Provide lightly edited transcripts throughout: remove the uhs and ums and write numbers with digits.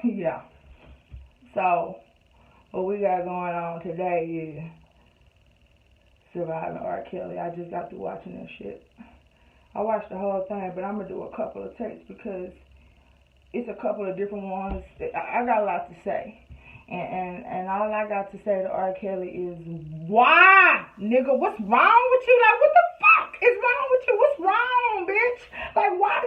Yeah. So, what we got going on today is surviving R. Kelly. I just got through watching that shit. I watched the whole thing, but I'm gonna do a couple of takes because it's a couple of different ones. I got a lot to say. And all I got to say to R. Kelly is, why, nigga? What's wrong with you? Like, what the fuck is wrong with you? What's wrong, bitch? Like, why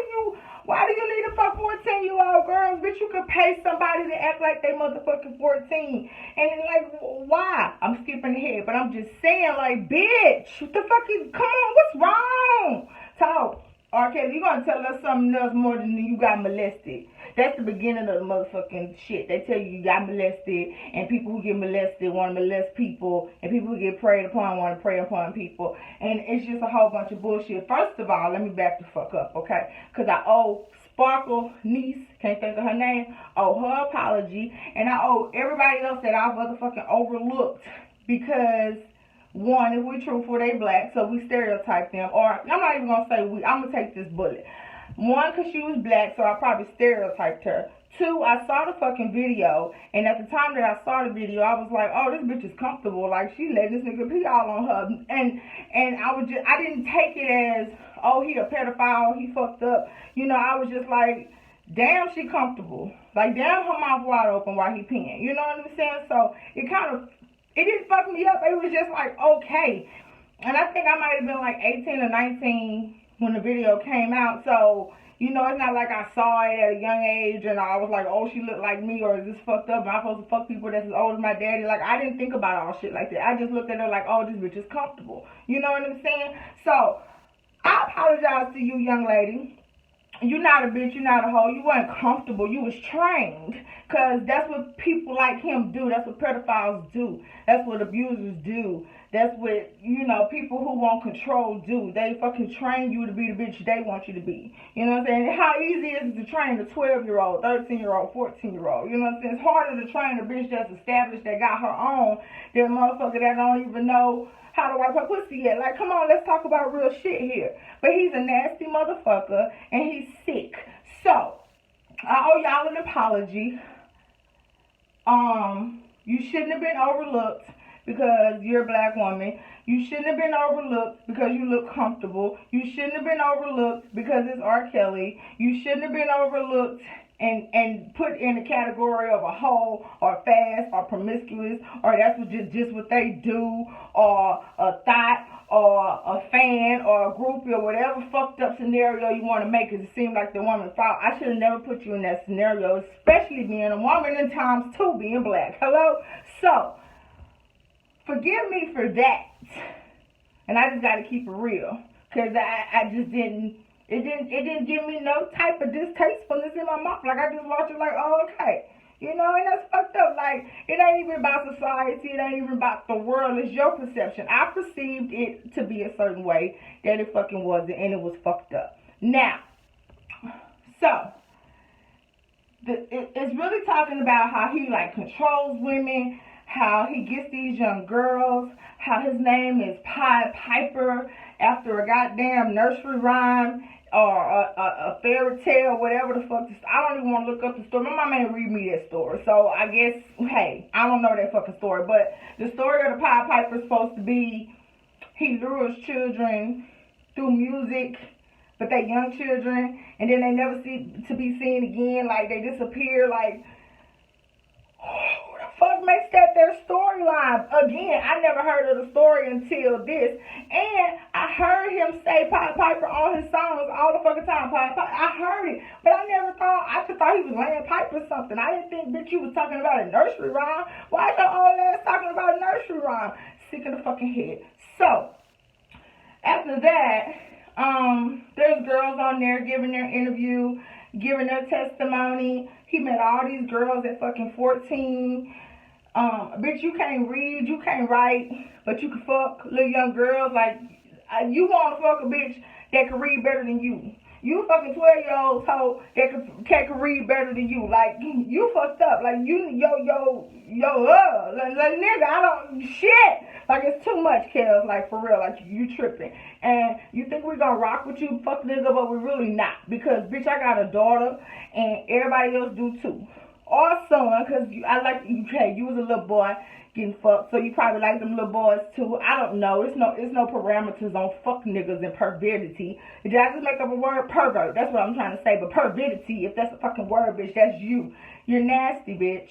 do you need to fuck 14-year-old girls? Bitch, you could pay somebody to act like they motherfucking 14. And like, why? I'm skipping ahead, but I'm just saying, like, bitch, what the fuck is, come on, what's wrong? Talk. R. Kelly, you gonna tell us something else more than you got molested. That's the beginning of the motherfucking shit. They tell you got molested, and people who get molested want to molest people, and people who get preyed upon want to prey upon people. And it's just a whole bunch of bullshit. First of all, let me back the fuck up, okay? Because I owe Sparkle niece, can't think of her name, owe her apology, and I owe everybody else that I motherfucking overlooked because one, if we're truthful, they black, so we stereotype them. Or I'm not even gonna say we. I'm gonna take this bullet. One, because she was black, so I probably stereotyped her. Two, I saw the fucking video, and at the time that I saw the video, I was like, oh, this bitch is comfortable. Like, she let this nigga pee all on her. And I didn't take it as, oh, he a pedophile, he fucked up. You know, I was just like, damn, she comfortable. Like, damn, her mouth wide open while he peeing. You know what I'm saying? So, it didn't fuck me up. It was just like, okay. And I think I might have been like 18 or 19 when the video came out. So, you know, it's not like I saw it at a young age and I was like, oh, she looked like me, or is this fucked up? Am I supposed to fuck people that's as old as my daddy? Like, I didn't think about all shit like that. I just looked at her like, oh, this bitch is comfortable. You know what I'm saying? So, I apologize to you, young lady. You're not a bitch, you're not a hoe, you weren't comfortable, you was trained. Because that's what people like him do, that's what pedophiles do, that's what abusers do, that's what, you know, people who want control do. They fucking train you to be the bitch they want you to be. You know what I'm saying? How easy is it to train a 12-year-old, 13-year-old, 14-year-old? You know what I'm saying? It's harder to train a bitch that's established, that got her own, than a motherfucker that don't even know how to wipe her pussy yet. Like, come on, let's talk about real shit here. But he's a nasty motherfucker, and he's sick. So, I owe y'all an apology. You shouldn't have been overlooked because you're a black woman. You shouldn't have been overlooked because you look comfortable. You shouldn't have been overlooked because it's R. Kelly. You shouldn't have been overlooked and put in the category of a hoe or fast or promiscuous, or that's what just what they do, or a thought, or a fan, or a groupie, or whatever fucked up scenario you want to make it seem like the woman's fault. I should have never put you in that scenario, especially being a woman and times two being black. Hello? So, forgive me for that. And I just got to keep it real. Because I just didn't, it didn't give me no type of distastefulness in my mouth. Like, I just watched it like, oh, okay. You know, and that's fucked up. Like, it ain't even about society. It ain't even about the world. It's your perception. I perceived it to be a certain way that it fucking wasn't, and it was fucked up. Now, so, it's really talking about how he, like, controls women, how he gets these young girls, how his name is Pied Piper after a goddamn nursery rhyme, or a fairy tale, whatever the fuck. I don't even want to look up the story. My mama ain't read me that story, so I guess, hey, I don't know that fucking story. But the story of the Pied Piper is supposed to be he lures children through music, but they young children, and then they never see to be seen again. Like, they disappear. Like, who the fuck makes that their storyline? Again, I never heard of the story until this. And I heard him say Pied Piper on his songs all the fucking time. Pied Piper. I heard it. But I just thought he was laying pipe or something. I didn't think, bitch, you was talking about a nursery rhyme. Why is your old ass talking about a nursery rhyme? Sick in the fucking head. So, after that, there's girls on there giving their interview, giving their testimony. He met all these girls at fucking 14. Bitch, you can't read, you can't write, but you can fuck little young girls. Like, you want to fuck a bitch that can read better than you. You fucking 12-year-old hoe that can read better than you. Like, you fucked up. Like, like, nigga, I don't, shit. Like, it's too much, Kels. Like, for real. Like, you tripping. And you think we gonna rock with you, fuck nigga, but we really not. Because, bitch, I got a daughter, and everybody else do too. or son, because I like, okay, you was a little boy getting fucked, so you probably like them little boys too. I don't know. It's no parameters on fuck niggas and pervertity. Did I just make up a word? Pervert. That's what I'm trying to say. But pervertity, if that's a fucking word, bitch, that's you. You're nasty, bitch.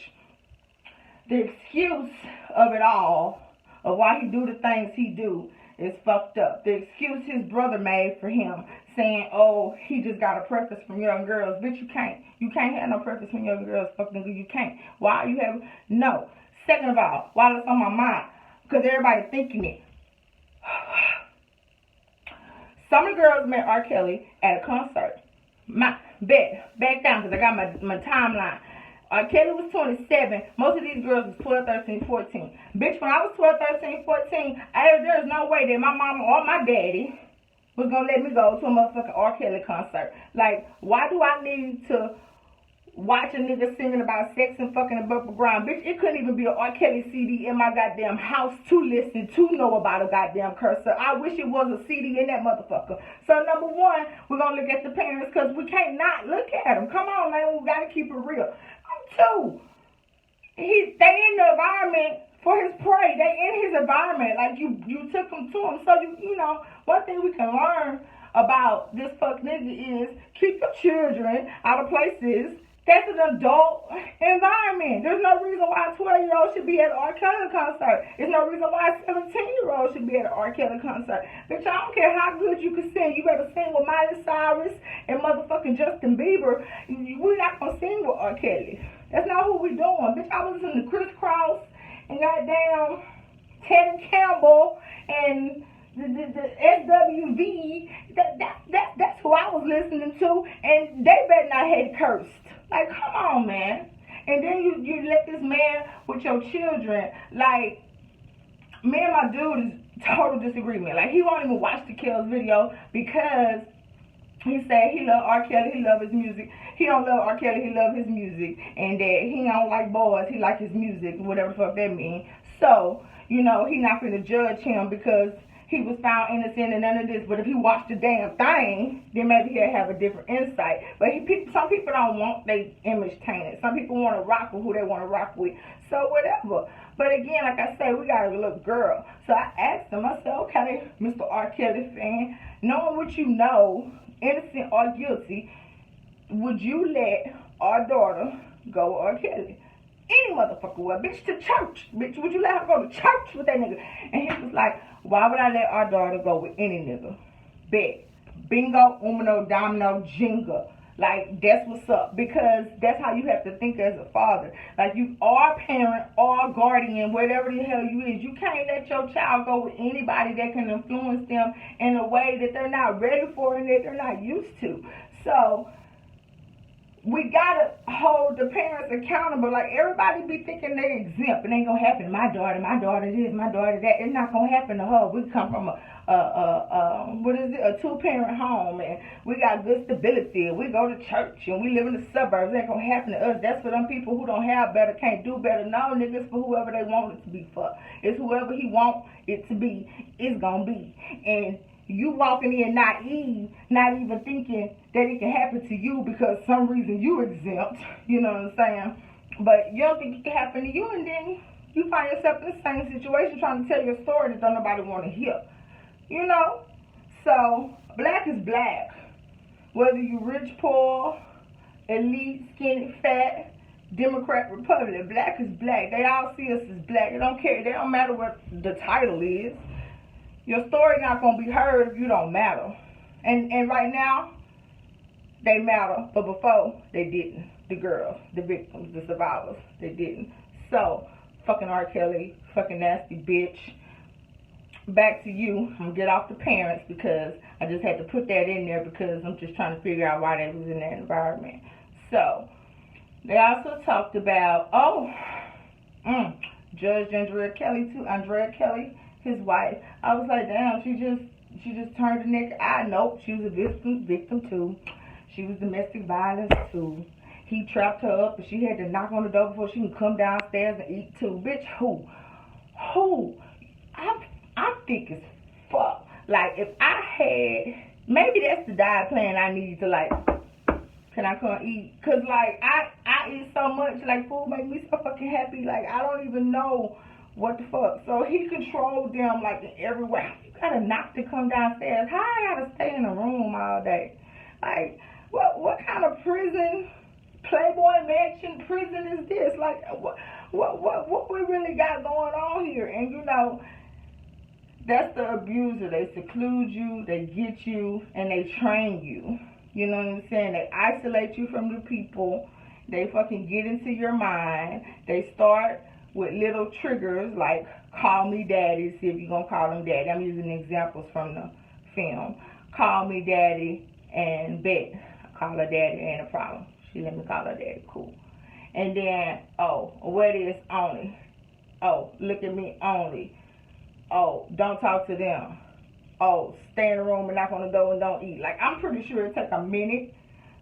The excuse of it all, of why he do the things he do, is fucked up. The excuse his brother made for him, saying, oh, he just got a preference from young girls. Bitch, you can't. You can't have no preference from young girls. Fuck nigga, you can't. Why you have, no. Second of all, while it's on my mind, because everybody thinking it. Some of the girls met R. Kelly at a concert. Back down, because I got my timeline. R. Kelly was 27. Most of these girls was 12, 13, 14. Bitch, when I was 12, 13, 14, there's no way that my mama or my daddy was going to let me go to a motherfucking R. Kelly concert. Like, why do I need to watch a nigga singing about sex and fucking above the ground? Bitch, it couldn't even be an R. Kelly CD in my goddamn house to listen to know about a goddamn cursor. I wish it was a CD in that motherfucker. So number one, we're going to look at the parents, because we can't not look at them. Come on, man, we got to keep it real. Two, they in the environment for his prey. They in his environment. Like, you took them to him. So, you know, one thing we can learn about this fuck nigga is keep your children out of places that's an adult environment. There's no reason why a 12-year-old should be at an R. Kelly concert. There's no reason why a 17-year-old should be at an R. Kelly concert. Bitch, I don't care how good you can sing. You better sing with Miley Cyrus and motherfucking Justin Bieber. We're not going to sing with R. Kelly. That's not who we doing. Bitch, I was listening to Criss Cross and goddamn Teddy Campbell and the SWV. That's who I was listening to, and they better not have cursed. Like, come on, man. And then you let this man with your children, like, me and my dude is total disagreement. Like, he won't even watch the Kells video because he said he love R. Kelly, he love his music. He don't love R. Kelly, he love his music. And that he don't like boys, he like his music, whatever the fuck that means. So, you know, he not gonna judge him because he was found innocent and none of this. But if he watched the damn thing, then maybe he'll have a different insight. But some people don't want their image tainted. Some people want to rock with who they want to rock with. So whatever. But again, like I said, we got a little girl. So I asked him, I said, okay, Mr. R. Kelly fan, knowing what you know, innocent or guilty, would you let our daughter go with R. Kelly? Any motherfucker would. Bitch, to church. Bitch, would you let her go to church with that nigga? And he was like, why would I let our daughter go with any nigga? Bet. Bingo, umino, domino, jinga. Like, that's what's up. Because that's how you have to think as a father. Like, you are a parent or a guardian, whatever the hell you is. You can't let your child go with anybody that can influence them in a way that they're not ready for and that they're not used to. So we gotta hold the parents accountable. Like, everybody be thinking they exempt. It ain't gonna happen to my daughter this, my daughter that. It's not gonna happen to her. We come from a 2-parent home, and we got good stability, and we go to church, and we live in the suburbs. It ain't gonna happen to us. That's for them people who don't have better, can't do better. No, niggas, for whoever they want it to be for. It's whoever he want it to be, it's gonna be. And you walking in naive, not even thinking that it can happen to you because some reason you exempt, you know what I'm saying? But you don't think it can happen to you, and then you find yourself in the same situation trying to tell your story that don't nobody want to hear. You know? So, black is black. Whether you rich, poor, elite, skinny, fat, Democrat, Republican, black is black. They all see us as black. They don't care. They don't matter what the title is. Your story not going to be heard if you don't matter. And right now, they matter. But before, they didn't. The girls, the victims, the survivors, they didn't. So, fucking R. Kelly, fucking nasty bitch. Back to you. I'm going to get off the parents because I just had to put that in there because I'm just trying to figure out why they was in that environment. So, they also talked about, Judge Andrea Kelly too. Andrea Kelly, his wife. I was like, damn, she just turned the naked eye. Nope, she was a victim too. She was domestic violence too. He trapped her up and she had to knock on the door before she could come downstairs and eat too. Bitch, who? I'm thick as fuck. Like, if I had, maybe that's the diet plan I need to, like, Can I come eat? Cause like I eat so much, like food make me so fucking happy. Like I don't even know what the fuck. So he controlled them like in every way. You gotta knock to come downstairs. How I gotta stay in a room all day? Like what kind of prison, Playboy Mansion prison is this? Like what we really got going on here? And you know, that's the abuser. They seclude you, they get you, and they train you. You know what I'm saying? They isolate you from the people. They fucking get into your mind. They start with little triggers like call me daddy, see if you're going to call him daddy. I'm using examples from the film. Call me daddy and bet. I call her daddy, ain't a problem. She let me call her daddy, cool. And then, oh, what is only? Oh, look at me only. Oh, don't talk to them. Oh, stay in the room and knock on the door and don't eat. Like, I'm pretty sure it take a minute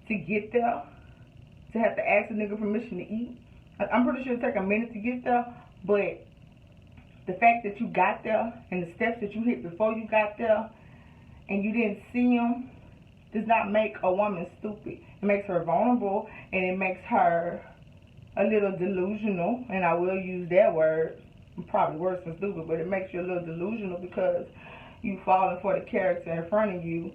to get there, to have to ask a nigga permission to eat. I'm pretty sure it take a minute to get there, but the fact that you got there and the steps that you hit before you got there and you didn't see them does not make a woman stupid. It makes her vulnerable and it makes her a little delusional, and I will use that word, probably worse than stupid, but it makes you a little delusional because you falling for the character in front of you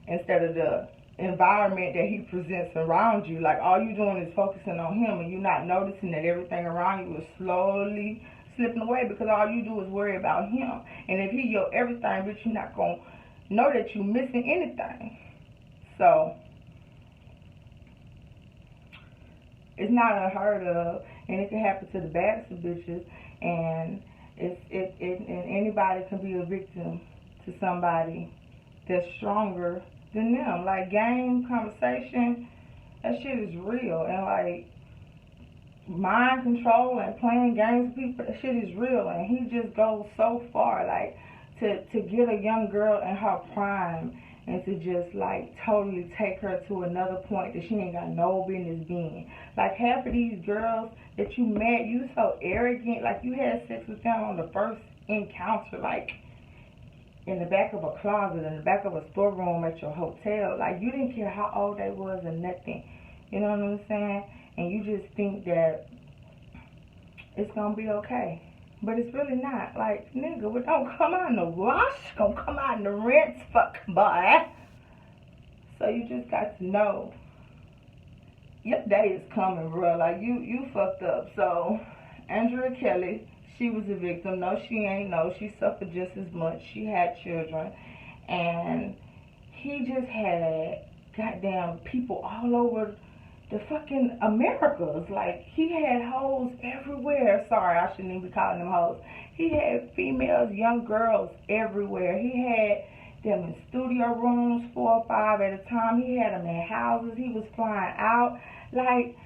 instead of the environment that he presents around you. Like all you doing is focusing on him and you're not noticing that everything around you is slowly slipping away because all you do is worry about him. And if he your everything, bitch, you're not going to know that you're missing anything. So it's not unheard of, and it can happen to the baddest of bitches, and and anybody can be a victim to somebody that's stronger than them. Like game conversation, that shit is real, and like mind control and playing games with people, that shit is real, and he just goes so far, like to get a young girl in her prime and to just like totally take her to another point that she ain't got no business being. Like half of these girls that you met, you so arrogant, like you had sex with them on the first encounter, like in the back of a closet, in the back of a storeroom at your hotel. Like you didn't care how old they was or nothing. You know what I'm saying? And you just think that it's gonna be okay. But it's really not. Like, nigga, we don't come out in the wash, gonna come out in the rinse, fuck, boy. So you just got to know your day is coming, bro. Like, you fucked up. So, Andrea Kelly, she was a victim. No, she ain't. No, she suffered just as much. She had children. And he just had goddamn people all over the fucking Americas. Like, he had hoes everywhere. Sorry, I shouldn't even be calling them hoes. He had females, young girls everywhere. He had them in studio rooms, 4 or 5 at a time. He had them in houses. He was flying out. Like,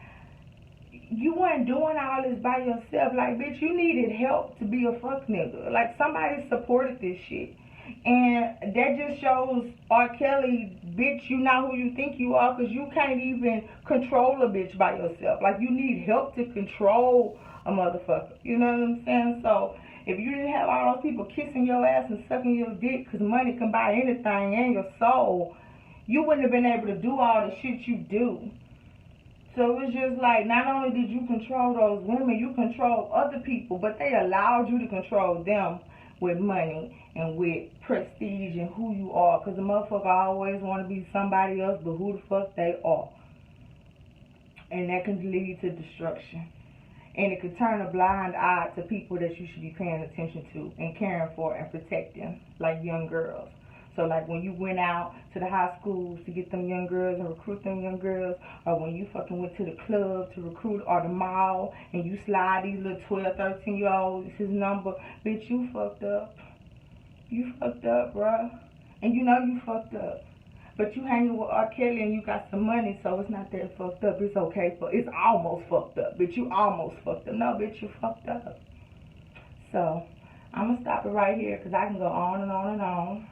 you weren't doing all this by yourself. Like, bitch, you needed help to be a fuck nigga. Like, somebody supported this shit. And that just shows R. Kelly, bitch, you not who you think you are, because you can't even control a bitch by yourself. Like, you need help to control a motherfucker. You know what I'm saying? So, if you didn't have all those people kissing your ass and sucking your dick, because money can buy anything and your soul, you wouldn't have been able to do all the shit you do. So it's just like, not only did you control those women, you control other people, but they allowed you to control them with money and with prestige and who you are, because the motherfucker always want to be somebody else but who the fuck they are. And that can lead to destruction. And it could turn a blind eye to people that you should be paying attention to and caring for and protecting, like young girls. So like when you went out to the high schools to get them young girls and recruit them young girls, or when you fucking went to the club to recruit, or the mall, and you slide these little 12, 13-year-olds his number, bitch, you fucked up. You fucked up, bruh. And you know you fucked up. But you hanging with R. Kelly and you got some money, so it's not that fucked up. It's okay. It's almost fucked up. Bitch, you almost fucked up. No, bitch, you fucked up. So, I'm going to stop it right here because I can go on and on and on.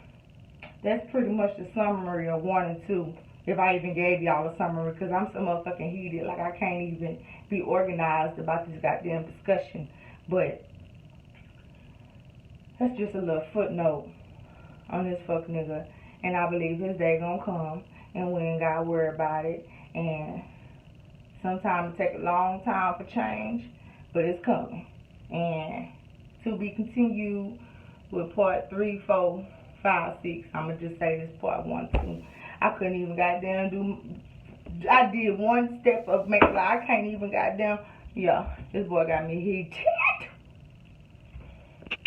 That's pretty much the summary of 1 and 2. If I even gave y'all a summary, because I'm so motherfucking heated. Like, I can't even be organized about this goddamn discussion. But that's just a little footnote on this fuck nigga. And I believe his day gonna come, and we ain't gotta worry about it. And sometimes it take a long time for change, but it's coming. And to be continued with part 3, 4, 5, 6. I'ma just say this part 1, 2. I couldn't even goddamn do. I did one step of make. Like, I can't even goddamn. Yeah, this boy got me heated.